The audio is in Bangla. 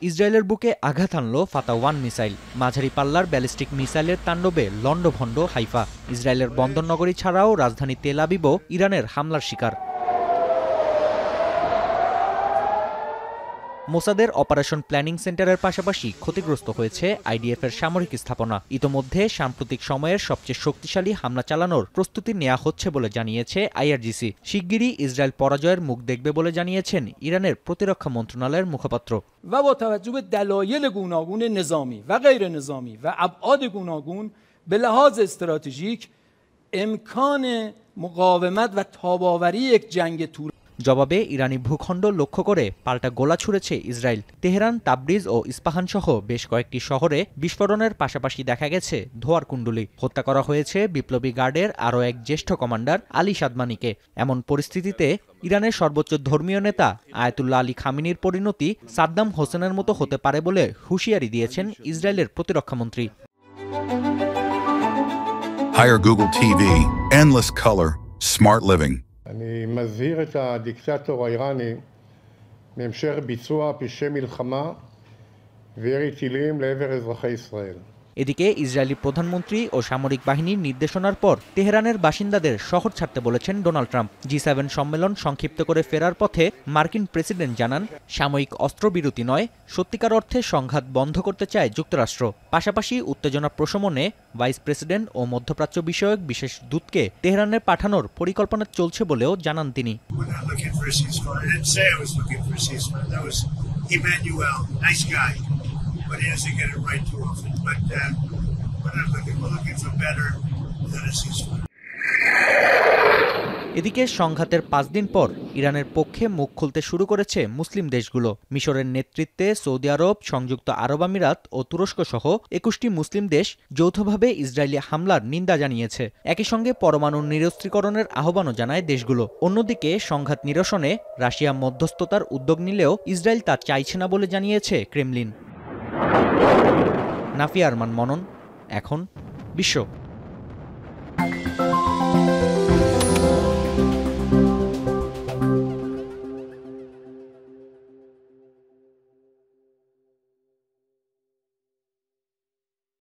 ইসরায়েলের বুকে আঘাত হানল ফাতা-1 মিসাইল। মাঝারি পাল্লার ব্যালিস্টিক মিসাইলের তাণ্ডবে লণ্ডভণ্ড হাইফা। ইসরায়েলের বন্দরনগরী ছাড়াও রাজধানী তেল আবিবও ইরানের হামলার শিকার। মোসাদের অপারেশন প্ল্যানিং সেন্টারের পাশাপাশি ক্ষতিগ্রস্ত হয়েছে আইডিএফের সামরিক স্থাপনা। ইতোমধ্যে সাম্প্রতিক সময়ের সবচেয়ে শক্তিশালী হামলা চালানোর প্রস্তুতি নেওয়া হচ্ছে বলে জানিয়েছে আইআরজিসি। শিগগিরই ইসরায়েল পরাজয়ের মুখ দেখবে বলে জানিয়েছেন ইরানের প্রতিরক্ষা মন্ত্রণালয়ের মুখপাত্র। و با توجه به دلایل گوناگون نظامی و غیر نظامی و ابعاد گوناگون به لحاظ استراتژیک امکان مقاومت و تاب‌آوری یک جنگ طول জবাবে ইরানি ভূখণ্ড লক্ষ্য করে পাল্টা গোলা ছুড়েছে ইসরায়েল। তেহরান, তাবরিজ ও ইস্পাহান সহ বেশ কয়েকটি শহরে বিস্ফোরণের পাশাপাশি দেখা গেছে ধোঁয়ার কুণ্ডলী। হত্যা করা হয়েছে বিপ্লবী গার্ডের আরও এক জ্যেষ্ঠ কমান্ডার আলী সাদমানিকে। এমন পরিস্থিতিতে ইরানের সর্বোচ্চ ধর্মীয় নেতা আয়াতুল্লাহ আলী খামেনির পরিণতি সাদ্দাম হোসেনের মতো হতে পারে বলে হুঁশিয়ারি দিয়েছেন ইসরায়েলের প্রতিরক্ষামন্ত্রী। Hire Google TV, endless color, smart living. אני מזהיר את הדיקטטור האיראני מהמשך ביצוע פשעי מלחמה וירי טילים לעבר אזרחי ישראל. এদিকে ইসরায়েলি প্রধানমন্ত্রী ও সামরিক বাহিনীর নির্দেশনার পর তেহরানের বাসিন্দাদের শহর ছাড়তে বলেছেন ডোনাল্ড ট্রাম্প। জি7 সম্মেলন সংক্ষিপ্ত করে ফেরার পথে মার্কিন প্রেসিডেন্ট জানান, সাময়িক অস্ত্রবিরতি নয়, সত্যিকার অর্থে সংঘাত বন্ধ করতে চায় যুক্তরাষ্ট্র। পাশাপাশি উত্তেজনা প্রশমনে ভাইস প্রেসিডেন্ট ও মধ্যপ্রাচ্য বিষয়ক বিশেষ দূতকে তেহরানে পাঠানোর পরিকল্পনা চলছে বলেও জানান তিনি। But he hasn't get it right too often. But we're looking for better than a ceasefire. এদিকে সংঘাতের 5 দিন পর ইরানের পক্ষে মুখ খুলতে শুরু করেছে মুসলিম দেশগুলো। মিশরের নেতৃত্বে সৌদি আরব, সংযুক্ত আরব আমিরাত ও তুরস্ক সহ 21টি মুসলিম দেশ যৌথভাবে ইসরায়েলি হামলার নিন্দা জানিয়েছে। একই সঙ্গে পরমাণু নিরস্ত্রীকরণের আহ্বানও জানায় দেশগুলো। অন্যদিকে সংঘাত নিরসনে রাশিয়া মধ্যস্থতার উদ্যোগ নিলেও ইসরায়েল তা চাইছে না বলে জানিয়েছে ক্রেমলিন। নাফিয়া আরমান মনন, এখন বিশ্ব।